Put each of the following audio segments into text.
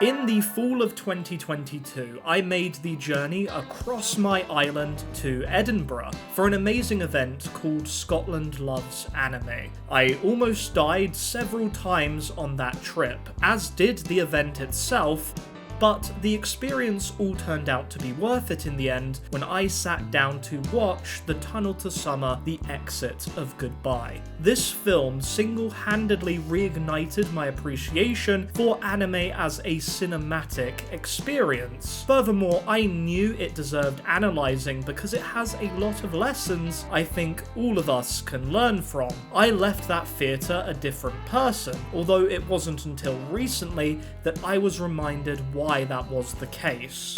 In the fall of 2022, I made the journey across my island to Edinburgh for an amazing event called Scotland Loves Anime. I almost died several times on that trip, as did the event itself, but the experience all turned out to be worth it in the end when I sat down to watch The Tunnel to Summer: The Exit of Goodbye. This film single-handedly reignited my appreciation for anime as a cinematic experience. Furthermore, I knew it deserved analysing because it has a lot of lessons I think all of us can learn from. I left that theatre a different person, although it wasn't until recently that I was reminded why that was the case.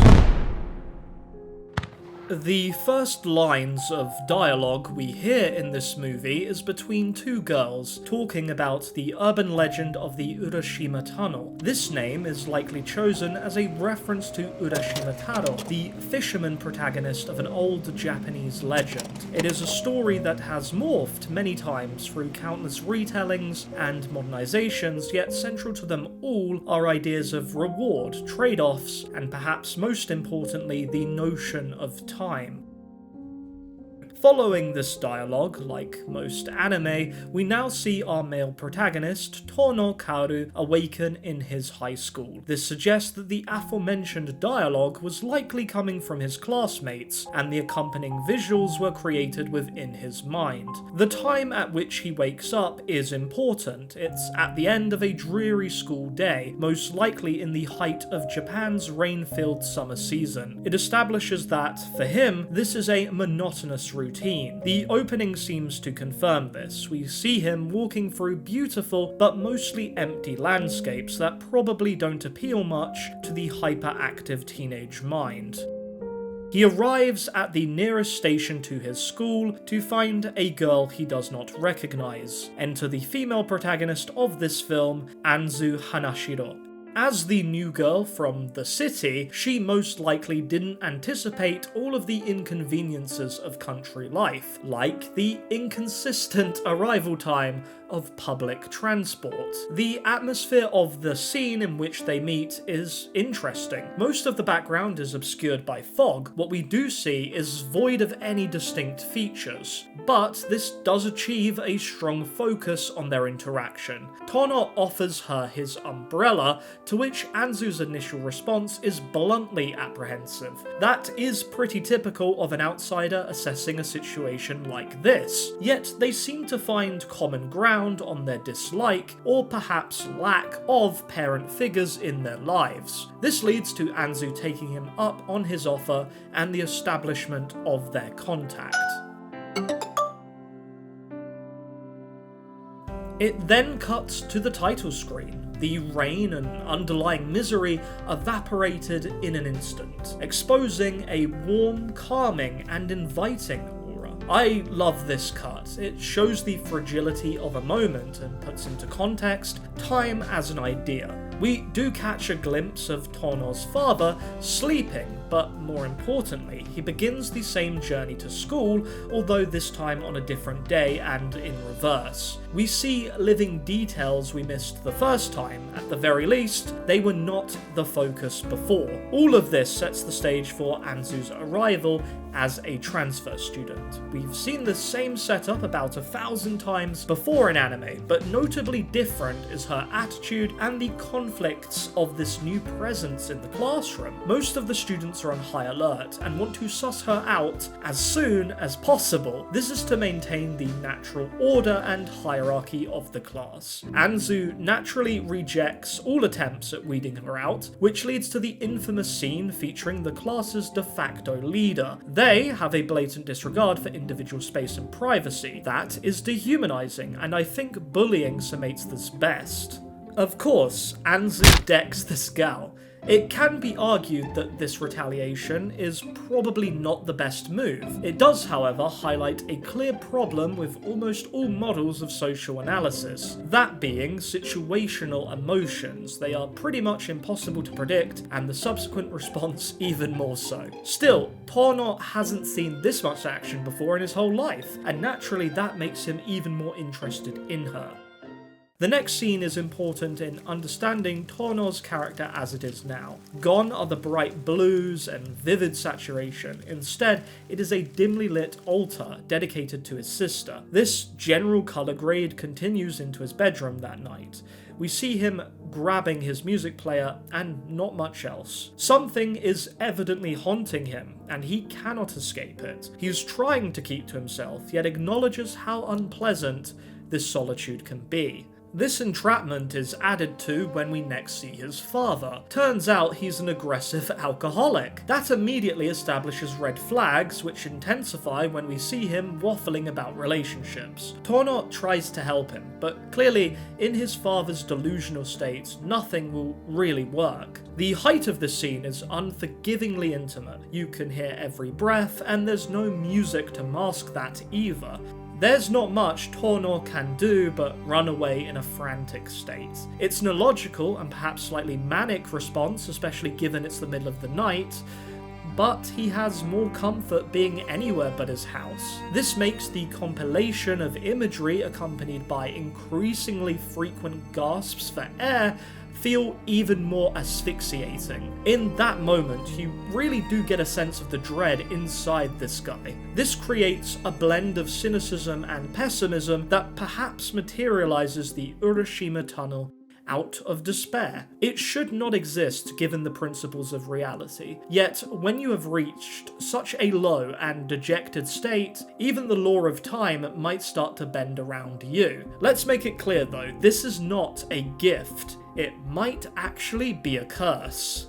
The first lines of dialogue we hear in this movie is between two girls talking about the urban legend of the Urashima Tunnel. This name is likely chosen as a reference to Urashima Taro, the fisherman protagonist of an old Japanese legend. It is a story that has morphed many times through countless retellings and modernizations, yet central to them all are ideas of reward, trade-offs, and perhaps most importantly, the notion of time. Following this dialogue, like most anime, we now see our male protagonist, Tono Kaoru, awaken in his high school. This suggests that the aforementioned dialogue was likely coming from his classmates, and the accompanying visuals were created within his mind. The time at which he wakes up is important. It's at the end of a dreary school day, most likely in the height of Japan's rain-filled summer season. It establishes that, for him, this is a monotonous routine. The opening seems to confirm this. We see him walking through beautiful but mostly empty landscapes that probably don't appeal much to the hyperactive teenage mind. He arrives at the nearest station to his school to find a girl he does not recognize. Enter the female protagonist of this film, Anzu Hanashiro. As the new girl from the city, she most likely didn't anticipate all of the inconveniences of country life, like the inconsistent arrival time of public transport. The atmosphere of the scene in which they meet is interesting. Most of the background is obscured by fog. What we do see is void of any distinct features, but this does achieve a strong focus on their interaction. Tono offers her his umbrella, to which Anzu's initial response is bluntly apprehensive. That is pretty typical of an outsider assessing a situation like this, yet they seem to find common ground on their dislike, or perhaps lack of parent figures in their lives. This leads to Anzu taking him up on his offer and the establishment of their contact. It then cuts to the title screen. The rain and underlying misery evaporated in an instant, exposing a warm, calming, and inviting aura. I love this cut. It shows the fragility of a moment and puts into context time as an idea. We do catch a glimpse of Tono's father sleeping, but more importantly, he begins the same journey to school, although this time on a different day and in reverse. We see living details we missed the first time. At the very least, they were not the focus before. All of this sets the stage for Anzu's arrival as a transfer student. We've seen the same setup about 1,000 times before in anime, but notably different is her attitude and the conflicts of this new presence in the classroom. Most of the students are on high alert and want to suss her out as soon as possible. This is to maintain the natural order and hierarchy of the class. Anzu naturally rejects all attempts at weeding her out, which leads to the infamous scene featuring the class's de facto leader. They have a blatant disregard for individual space and privacy. That is dehumanizing, and I think bullying summates this best. Of course, Anzu decks this gal. It can be argued that this retaliation is probably not the best move. It does, however, highlight a clear problem with almost all models of social analysis, that being situational emotions. They are pretty much impossible to predict, and the subsequent response even more so. Still, Tono hasn't seen this much action before in his whole life, and naturally that makes him even more interested in her. The next scene is important in understanding Tono's character as it is now. Gone are the bright blues and vivid saturation. Instead, it is a dimly lit altar dedicated to his sister. This general colour grade continues into his bedroom that night. We see him grabbing his music player and not much else. Something is evidently haunting him, and he cannot escape it. He is trying to keep to himself, yet acknowledges how unpleasant this solitude can be. This entrapment is added to when we next see his father. Turns out he's an aggressive alcoholic. That immediately establishes red flags, which intensify when we see him waffling about relationships. Tono tries to help him, but clearly, in his father's delusional state, nothing will really work. The height of this scene is unforgivingly intimate. You can hear every breath, and there's no music to mask that either. There's not much Tono can do but run away in a frantic state. It's an illogical and perhaps slightly manic response, especially given it's the middle of the night, but he has more comfort being anywhere but his house. This makes the compilation of imagery accompanied by increasingly frequent gasps for air feel even more asphyxiating. In that moment, you really do get a sense of the dread inside this guy. This creates a blend of cynicism and pessimism that perhaps materializes the Urashima Tunnel out of despair. It should not exist given the principles of reality. Yet, when you have reached such a low and dejected state, even the law of time might start to bend around you. Let's make it clear though, this is not a gift. It might actually be a curse.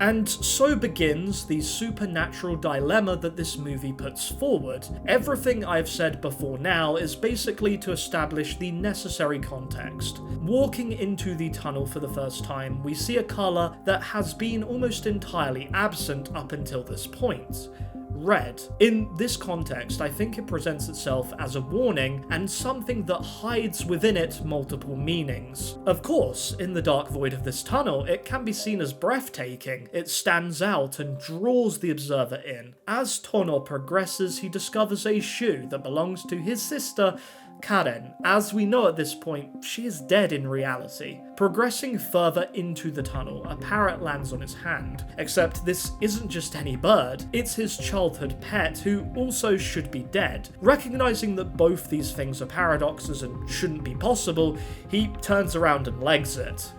And so begins the supernatural dilemma that this movie puts forward. Everything I've said before now is basically to establish the necessary context. Walking into the tunnel for the first time, we see a colour that has been almost entirely absent up until this point. Red. In this context, I think it presents itself as a warning and something that hides within it multiple meanings. Of course, in the dark void of this tunnel, it can be seen as breathtaking. It stands out and draws the observer in. As Tono progresses, he discovers a shoe that belongs to his sister, Karen. As we know at this point, she is dead in reality. Progressing further into the tunnel, a parrot lands on his hand. Except this isn't just any bird, it's his childhood pet who also should be dead. Recognizing that both these things are paradoxes and shouldn't be possible, he turns around and legs it.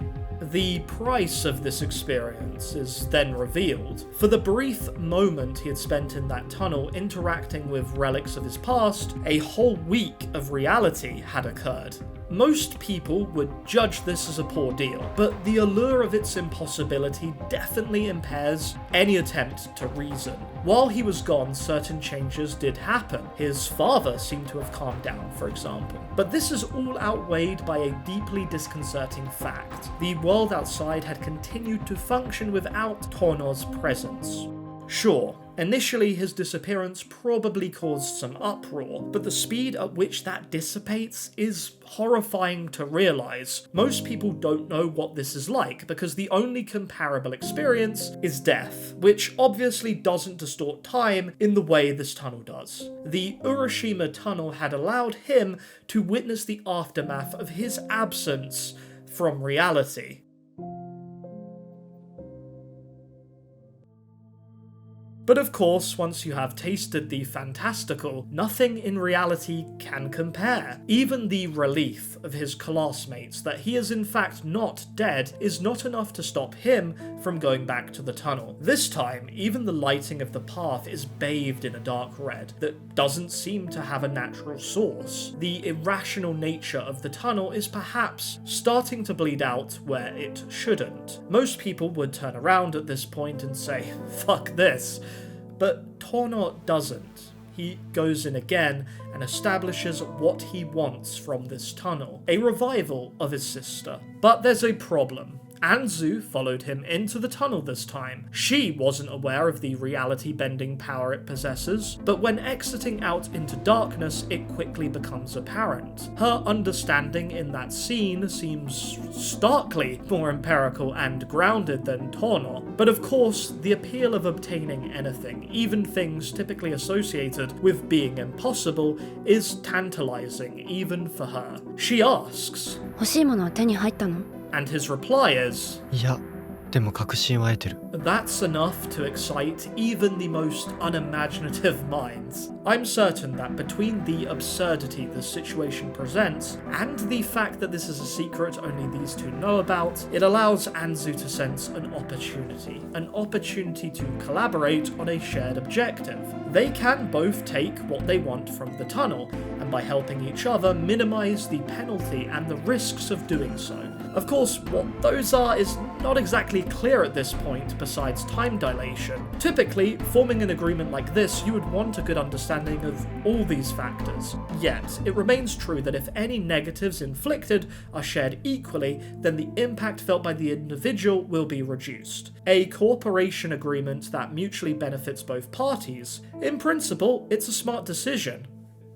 The price of this experience is then revealed. For the brief moment he had spent in that tunnel interacting with relics of his past, a whole week of reality had occurred. Most people would judge this as a poor deal, but the allure of its impossibility definitely impairs any attempt to reason. While he was gone, certain changes did happen. His father seemed to have calmed down, for example. But this is all outweighed by a deeply disconcerting fact. The world outside had continued to function without Tono's presence. Sure, initially his disappearance probably caused some uproar, but the speed at which that dissipates is horrifying to realise. Most people don't know what this is like because the only comparable experience is death, which obviously doesn't distort time in the way this tunnel does. The Urashima Tunnel had allowed him to witness the aftermath of his absence from reality. But of course, once you have tasted the fantastical, nothing in reality can compare. Even the relief of his classmates that he is in fact not dead is not enough to stop him from going back to the tunnel. This time, even the lighting of the path is bathed in a dark red that doesn't seem to have a natural source. The irrational nature of the tunnel is perhaps starting to bleed out where it shouldn't. Most people would turn around at this point and say, "Fuck this." But Tono doesn't. He goes in again and establishes what he wants from this tunnel, a revival of his sister. But there's a problem. Anzu followed him into the tunnel this time. She wasn't aware of the reality-bending power it possesses, but when exiting out into darkness, it quickly becomes apparent. Her understanding in that scene seems starkly more empirical and grounded than Tono, but of course, the appeal of obtaining anything, even things typically associated with being impossible, is tantalizing even for her. She asks, 欲しいものは手に入ったの? and his reply is, いや、でも確信は得てる。 That's enough to excite even the most unimaginative minds. I'm certain that between the absurdity the situation presents and the fact that this is a secret only these two know about, it allows Anzu to sense an opportunity to collaborate on a shared objective. They can both take what they want from the tunnel, and by helping each other minimize the penalty and the risks of doing so. Of course, what those are is not exactly clear at this point besides time dilation. Typically, forming an agreement like this, you would want a good understanding of all these factors. Yet, it remains true that if any negatives inflicted are shared equally, then the impact felt by the individual will be reduced. A cooperation agreement that mutually benefits both parties. In principle, it's a smart decision.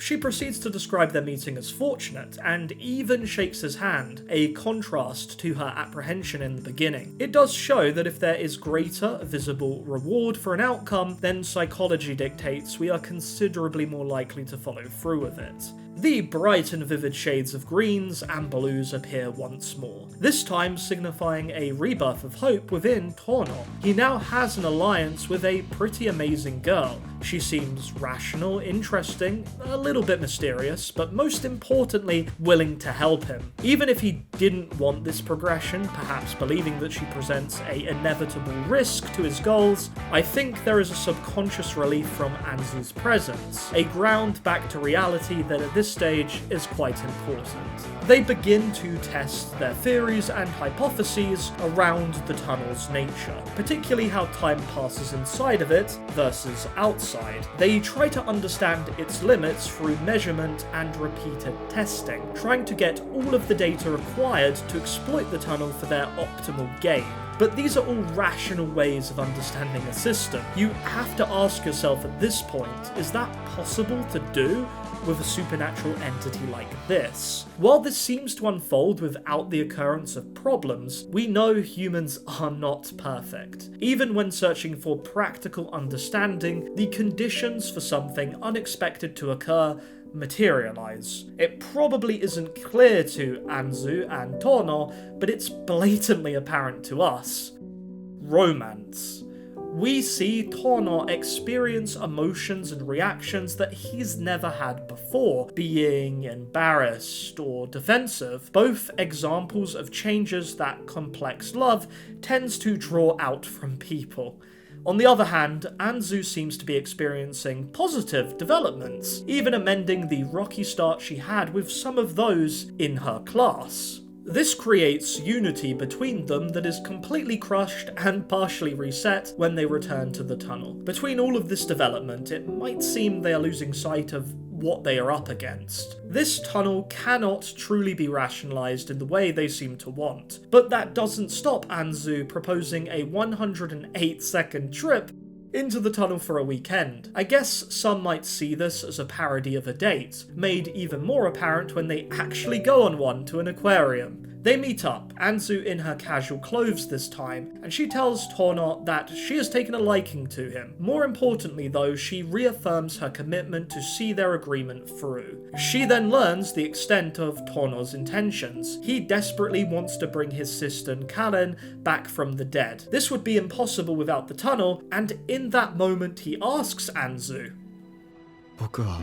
She proceeds to describe their meeting as fortunate, and even shakes his hand, a contrast to her apprehension in the beginning. It does show that if there is greater visible reward for an outcome, then psychology dictates we are considerably more likely to follow through with it. The bright and vivid shades of greens and blues appear once more, this time signifying a rebirth of hope within Tono. He now has an alliance with a pretty amazing girl. She seems rational, interesting, a little bit mysterious, but most importantly, willing to help him. Even if he didn't want this progression, perhaps believing that she presents an inevitable risk to his goals, I think there is a subconscious relief from Anzu's presence, a ground back to reality that at this stage is quite important. They begin to test their theories and hypotheses around the tunnel's nature, particularly how time passes inside of it versus outside. They try to understand its limits through measurement and repeated testing, trying to get all of the data required to exploit the tunnel for their optimal gain. But these are all rational ways of understanding a system. You have to ask yourself at this point, is that possible to do with a supernatural entity like this? While this seems to unfold without the occurrence of problems, we know humans are not perfect. Even when searching for practical understanding, the conditions for something unexpected to occur materialize. It probably isn't clear to Anzu and Tono, but it's blatantly apparent to us. Romance. We see Tono experience emotions and reactions that he's never had before, being embarrassed or defensive, both examples of changes that complex love tends to draw out from people. On the other hand, Anzu seems to be experiencing positive developments, even amending the rocky start she had with some of those in her class. This creates unity between them that is completely crushed and partially reset when they return to the tunnel. Between all of this development, it might seem they are losing sight of what they are up against. This tunnel cannot truly be rationalized in the way they seem to want, but that doesn't stop Anzu proposing a 108-second trip into the tunnel for a weekend. I guess some might see this as a parody of a date, made even more apparent when they actually go on one to an aquarium. They meet up, Anzu in her casual clothes this time, and she tells Tono that she has taken a liking to him. More importantly though, she reaffirms her commitment to see their agreement through. She then learns the extent of Tono's intentions. He desperately wants to bring his sister Karen back from the dead. This would be impossible without the tunnel, and in that moment he asks Anzu, 僕は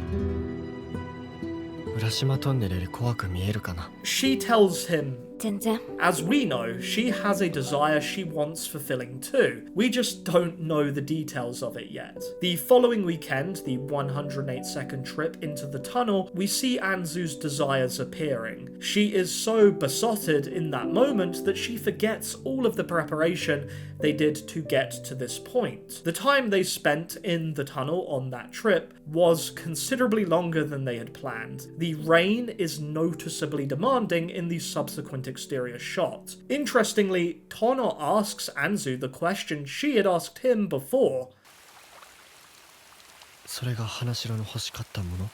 浦島トンネルより怖く見えるかな? She tells him, 全然。 as we know, she has a desire she wants fulfilling too. We just don't know the details of it yet. The following weekend, the 108-second trip into the tunnel, we see Anzu's desires appearing. She is so besotted in that moment that she forgets all of the preparation they did to get to this point. The time they spent in the tunnel on that trip was considerably longer than they had planned. The rain is noticeably demanding in the subsequent transparent exterior shot. Interestingly, Tono asks Anzu the question she had asked him before. それが花城の欲しかったもの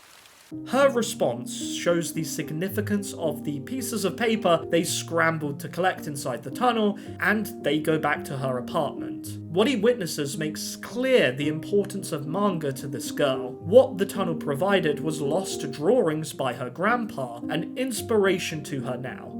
Her response shows the significance of the pieces of paper they scrambled to collect inside the tunnel, and they go back to her apartment. What he witnesses makes clear the importance of manga to this girl. What the tunnel provided was lost drawings by her grandpa, an inspiration to her now.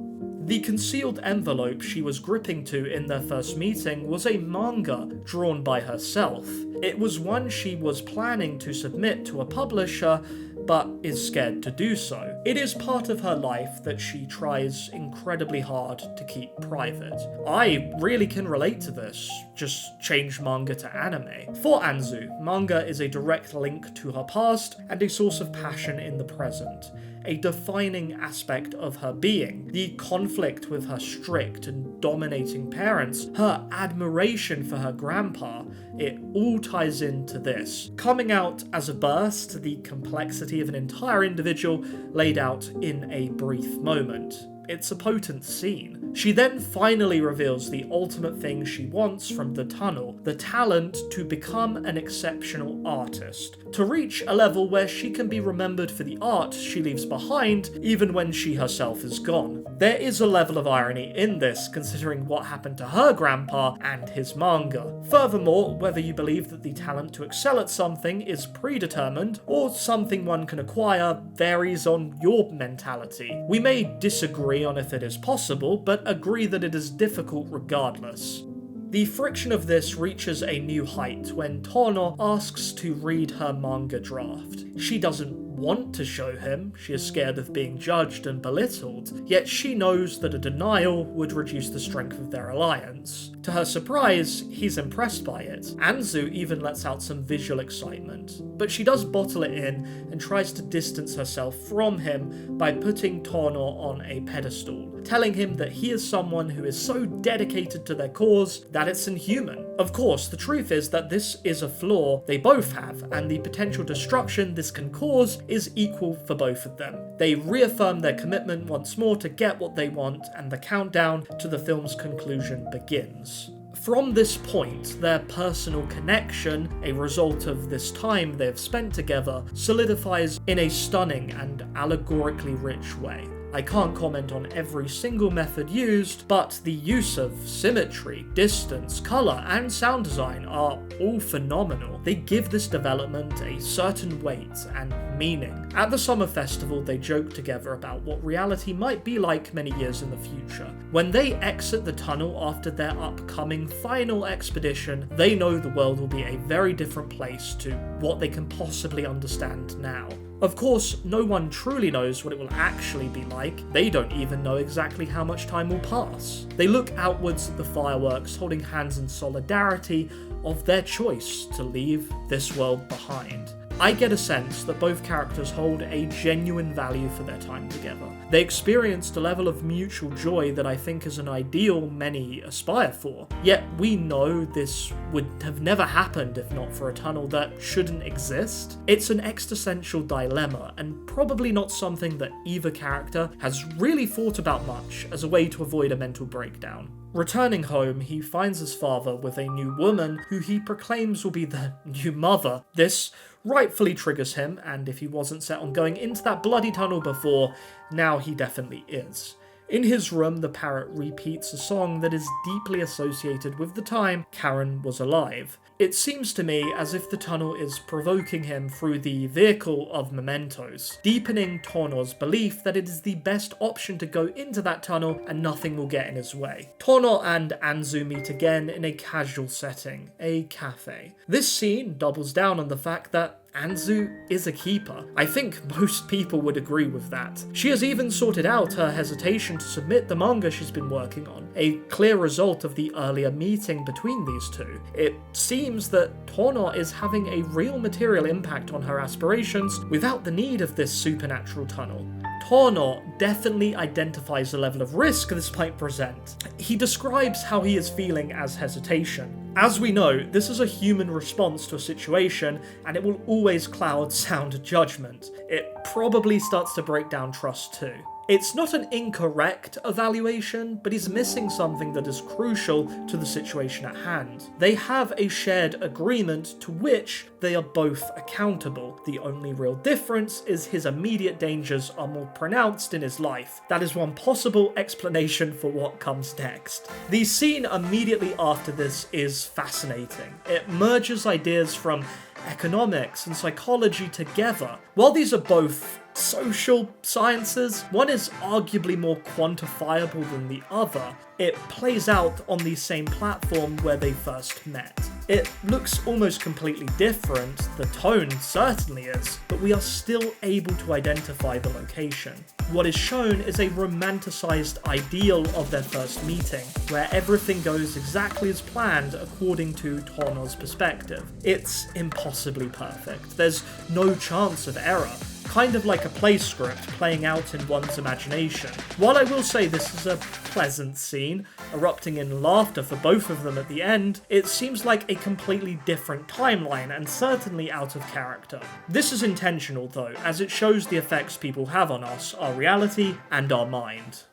The concealed envelope she was gripping to in their first meeting was a manga drawn by herself. It was one she was planning to submit to a publisher, but is scared to do so. It is part of her life that she tries incredibly hard to keep private. I really can relate to this, just change manga to anime. For Anzu, manga is a direct link to her past and a source of passion in the present. A defining aspect of her being, the conflict with her strict and dominating parents, her admiration for her grandpa, it all ties into this, coming out as a burst, the complexity of an entire individual laid out in a brief moment. It's a potent scene. She then finally reveals the ultimate thing she wants from the tunnel, the talent to become an exceptional artist, to reach a level where she can be remembered for the art she leaves behind even when she herself is gone. There is a level of irony in this, considering what happened to her grandpa and his manga. Furthermore, whether you believe that the talent to excel at something is predetermined or something one can acquire varies on your mentality. We may disagree on if it is possible, but agree that it is difficult regardless. The friction of this reaches a new height when Tono asks to read her manga draft. She doesn't want to show him, she is scared of being judged and belittled, yet she knows that a denial would reduce the strength of their alliance. To her surprise, he's impressed by it. Anzu even lets out some visual excitement, but she does bottle it in and tries to distance herself from him by putting Tono on a pedestal, telling him that he is someone who is so dedicated to their cause that it's inhuman. Of course, the truth is that this is a flaw they both have, and the potential destruction this can cause is equal for both of them. They reaffirm their commitment once more to get what they want, and the countdown to the film's conclusion begins. From this point, their personal connection, a result of this time they have spent together, solidifies in a stunning and allegorically rich way. I can't comment on every single method used, but the use of symmetry, distance, colour, and sound design are all phenomenal. They give this development a certain weight and meaning. At the summer festival, they joke together about what reality might be like many years in the future. When they exit the tunnel after their upcoming final expedition, they know the world will be a very different place to what they can possibly understand now. Of course, no one truly knows what it will actually be like. They don't even know exactly how much time will pass. They look outwards at the fireworks, holding hands in solidarity of their choice to leave this world behind. I get a sense that both characters hold a genuine value for their time together. They experienced a level of mutual joy that I think is an ideal many aspire for. Yet we know this would have never happened if not for a tunnel that shouldn't exist. It's an existential dilemma, and probably not something that either character has really thought about much as a way to avoid a mental breakdown. Returning home, he finds his father with a new woman who he proclaims will be the new mother. This rightfully triggers him, and if he wasn't set on going into that bloody tunnel before, now he definitely is. In his room, the parrot repeats a song that is deeply associated with the time Karen was alive. It seems to me as if the tunnel is provoking him through the vehicle of mementos, deepening Tono's belief that it is the best option to go into that tunnel and nothing will get in his way. Tono and Anzu meet again in a casual setting, a cafe. This scene doubles down on the fact that Anzu is a keeper. I think most people would agree with that. She has even sorted out her hesitation to submit the manga she's been working on, a clear result of the earlier meeting between these two. It seems that Tono is having a real material impact on her aspirations without the need of this supernatural tunnel. Tono definitely identifies the level of risk this might present. He describes how he is feeling as hesitation. As we know, this is a human response to a situation, and it will always cloud sound judgment. It probably starts to break down trust too. It's not an incorrect evaluation, but he's missing something that is crucial to the situation at hand. They have a shared agreement to which they are both accountable. The only real difference is his immediate dangers are more pronounced in his life. That is one possible explanation for what comes next. The scene immediately after this is fascinating. It merges ideas from economics and psychology together. While these are both social sciences, one is arguably more quantifiable than the other. It plays out on the same platform where they first met. It looks almost completely different, the tone certainly is, but we are still able to identify the location. What is shown is a romanticized ideal of their first meeting, where everything goes exactly as planned according to Tono's perspective. It's impossibly perfect. There's no chance of error. Kind of like a play script playing out in one's imagination. While I will say this is a pleasant scene, erupting in laughter for both of them at the end, it seems like a completely different timeline and certainly out of character. This is intentional though, as it shows the effects people have on us, our reality, and our mind.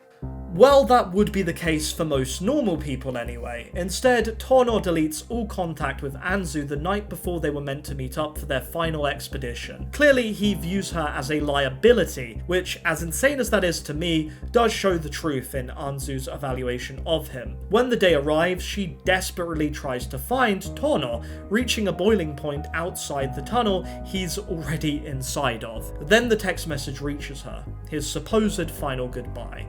Well, that would be the case for most normal people anyway. Instead, Tono deletes all contact with Anzu the night before they were meant to meet up for their final expedition. Clearly, he views her as a liability, which, as insane as that is to me, does show the truth in Anzu's evaluation of him. When the day arrives, she desperately tries to find Tono, reaching a boiling point outside the tunnel he's already inside of. Then the text message reaches her, his supposed final goodbye.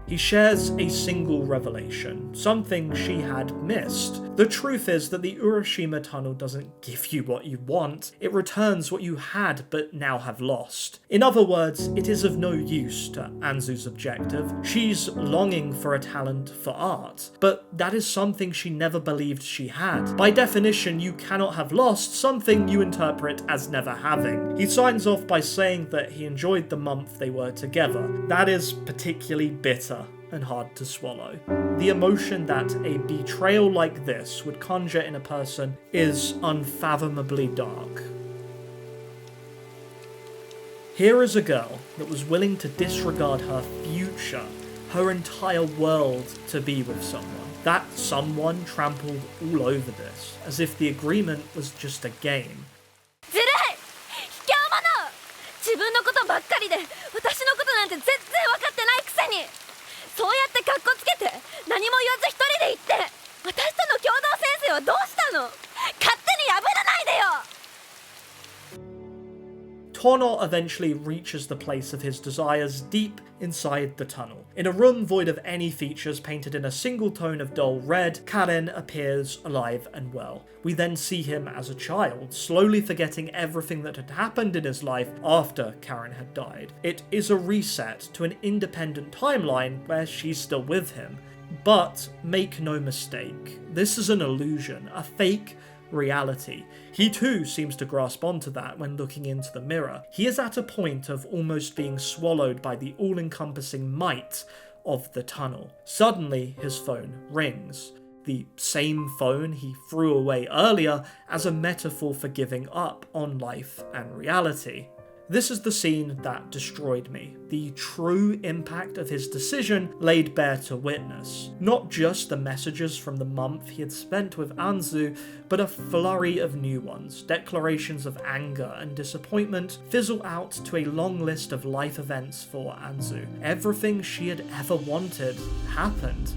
He shares a single revelation, something she had missed. The truth is that the Urashima Tunnel doesn't give you what you want, it returns what you had but now have lost. In other words, it is of no use to Anzu's objective. She's longing for a talent for art, but that is something she never believed she had. By definition, you cannot have lost something you interpret as never having. He signs off by saying that he enjoyed the month they were together. That is particularly bitter and hard to swallow. The emotion that a betrayal like this would conjure in a person is unfathomably dark. Here is a girl that was willing to disregard her future, her entire world, to be with someone. That someone trampled all over this, as if the agreement was just a game. ずるい！卑怯者！自分のことばっかりで私のことなんて全然分かってないくせに！そうやってカッコつけて何も言わず一人で行って私との共同戦線はどうしたの？勝手に破らないでよ！ Tono eventually reaches the place of his desires deep inside the tunnel. In a room void of any features painted in a single tone of dull red, Karen appears alive and well. We then see him as a child, slowly forgetting everything that had happened in his life after Karen had died. It is a reset to an independent timeline where she's still with him. But make no mistake, this is an illusion, a fake reality. He too seems to grasp onto that when looking into the mirror. He is at a point of almost being swallowed by the all-encompassing might of the tunnel. Suddenly, his phone rings. The same phone he threw away earlier as a metaphor for giving up on life and reality. This is the scene that destroyed me. The true impact of his decision laid bare to witness. Not just the messages from the month he had spent with Anzu, but a flurry of new ones. Declarations of anger and disappointment fizzle out to a long list of life events for Anzu. Everything she had ever wanted happened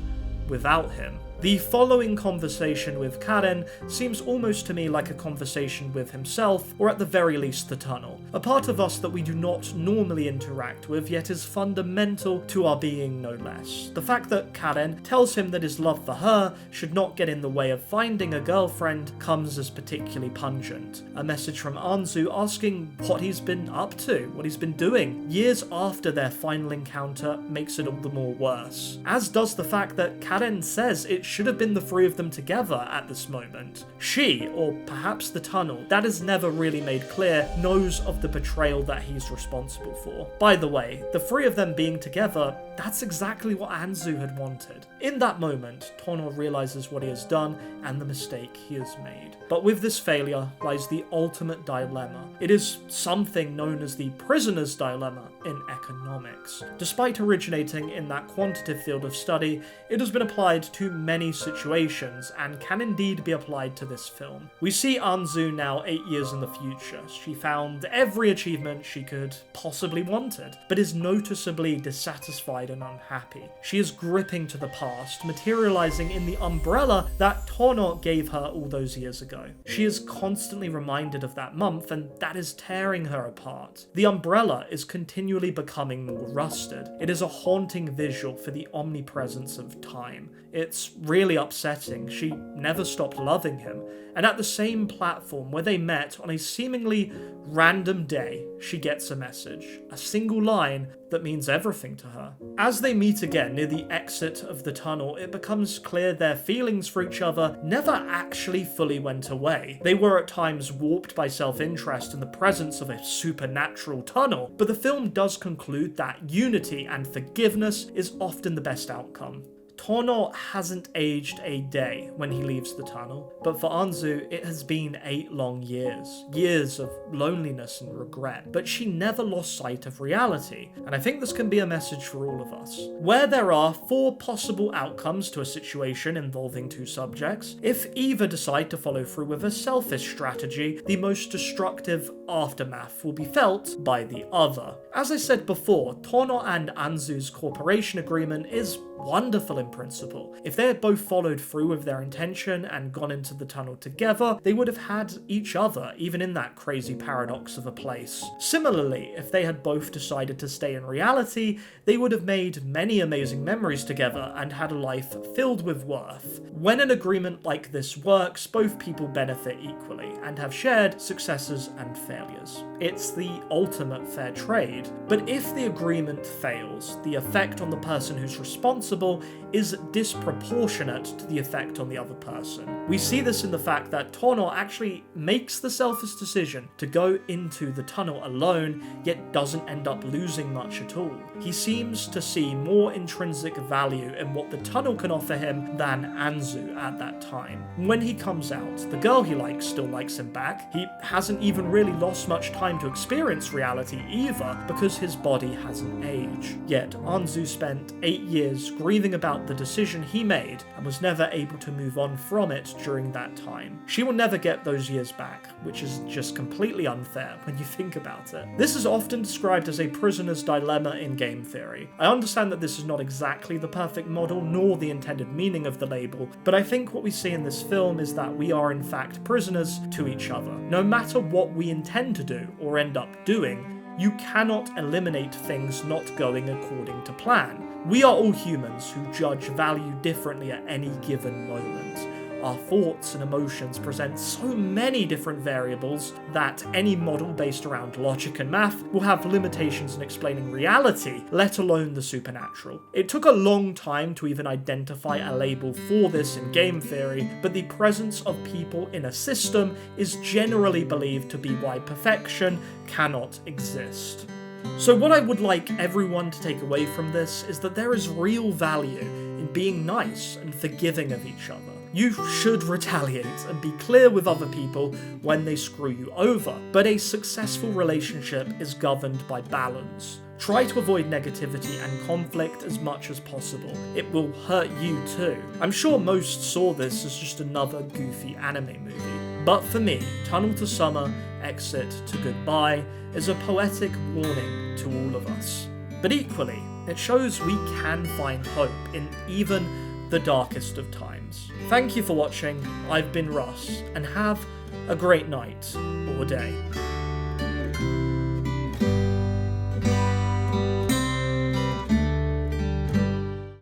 without him. The following conversation with Karen seems almost to me like a conversation with himself, or at the very least the tunnel. A part of us that we do not normally interact with, yet is fundamental to our being no less. The fact that Karen tells him that his love for her should not get in the way of finding a girlfriend comes as particularly pungent. A message from Anzu asking what he's been up to, what he's been doing, years after their final encounter makes it all the more worse. As does the fact that Karen says it should have been the three of them together at this moment. She, or perhaps the tunnel, that is never really made clear, knows of the betrayal that he's responsible for. By the way, the three of them being together that's exactly what Anzu had wanted. In that moment, Tono realizes what he has done and the mistake he has made. But with this failure lies the ultimate dilemma. It is something known as the prisoner's dilemma in economics. Despite originating in that quantitative field of study, it has been applied to many situations and can indeed be applied to this film. We see Anzu now 8 years in the future. She found every achievement she could possibly wanted, but is noticeably dissatisfied and unhappy. She is gripping to the past, materializing in the umbrella that Tono gave her all those years ago. She is constantly reminded of that month, and that is tearing her apart. The umbrella is continually becoming more rusted. It is a haunting visual for the omnipresence of time. It's really upsetting. She never stopped loving him, and at the same platform where they met on a seemingly random day, she gets a message, a single line that means everything to her. As they meet again near the exit of the tunnel, it becomes clear their feelings for each other never actually fully went away. They were at times warped by self-interest in the presence of a supernatural tunnel, but the film does conclude that unity and forgiveness is often the best outcome. Tono hasn't aged a day when he leaves the tunnel, but for Anzu, it has been 8 long years. Years of loneliness and regret, but she never lost sight of reality, and I think this can be a message for all of us. Where there are 4 possible outcomes to a situation involving 2 subjects, if either decide to follow through with a selfish strategy, the most destructive aftermath will be felt by the other. As I said before, Tono and Anzu's cooperation agreement is wonderful in principle. If they had both followed through with their intention and gone into the tunnel together, they would have had each other, even in that crazy paradox of a place. Similarly, if they had both decided to stay in reality, they would have made many amazing memories together and had a life filled with worth. When an agreement like this works, both people benefit equally and have shared successes and failures. It's the ultimate fair trade. But if the agreement fails, the effect on the person who's responsible is disproportionate to the effect on the other person. We see this in the fact that Tono actually makes the selfish decision to go into the tunnel alone, yet doesn't end up losing much at all. He seems to see more intrinsic value in what the tunnel can offer him than Anzu at that time. When he comes out, the girl he likes still likes him back. He hasn't even really lost much time to experience reality either, because his body hasn't aged. Yet Anzu spent 8 years grieving about the decision he made and was never able to move on from it during that time. She will never get those years back, which is just completely unfair when you think about it. This is often described as a prisoner's dilemma in game theory. I understand that this is not exactly the perfect model nor the intended meaning of the label, but I think what we see in this film is that we are in fact prisoners to each other. No matter what we intend to do or end up doing, you cannot eliminate things not going according to plan. We are all humans who judge value differently at any given moment. Our thoughts and emotions present so many different variables that any model based around logic and math will have limitations in explaining reality, let alone the supernatural. It took a long time to even identify a label for this in game theory, but the presence of people in a system is generally believed to be why perfection cannot exist. So what I would like everyone to take away from this is that there is real value in being nice and forgiving of each other. You should retaliate and be clear with other people when they screw you over, but a successful relationship is governed by balance. Try to avoid negativity and conflict as much as possible. It will hurt you too. I'm sure most saw this as just another goofy anime movie, but for me, Tunnel to Summer, Exit to Goodbye is a poetic warning to all of us. But equally, it shows we can find hope in even the darkest of times. Thank you for watching, I've been Russ, and have a great night or day.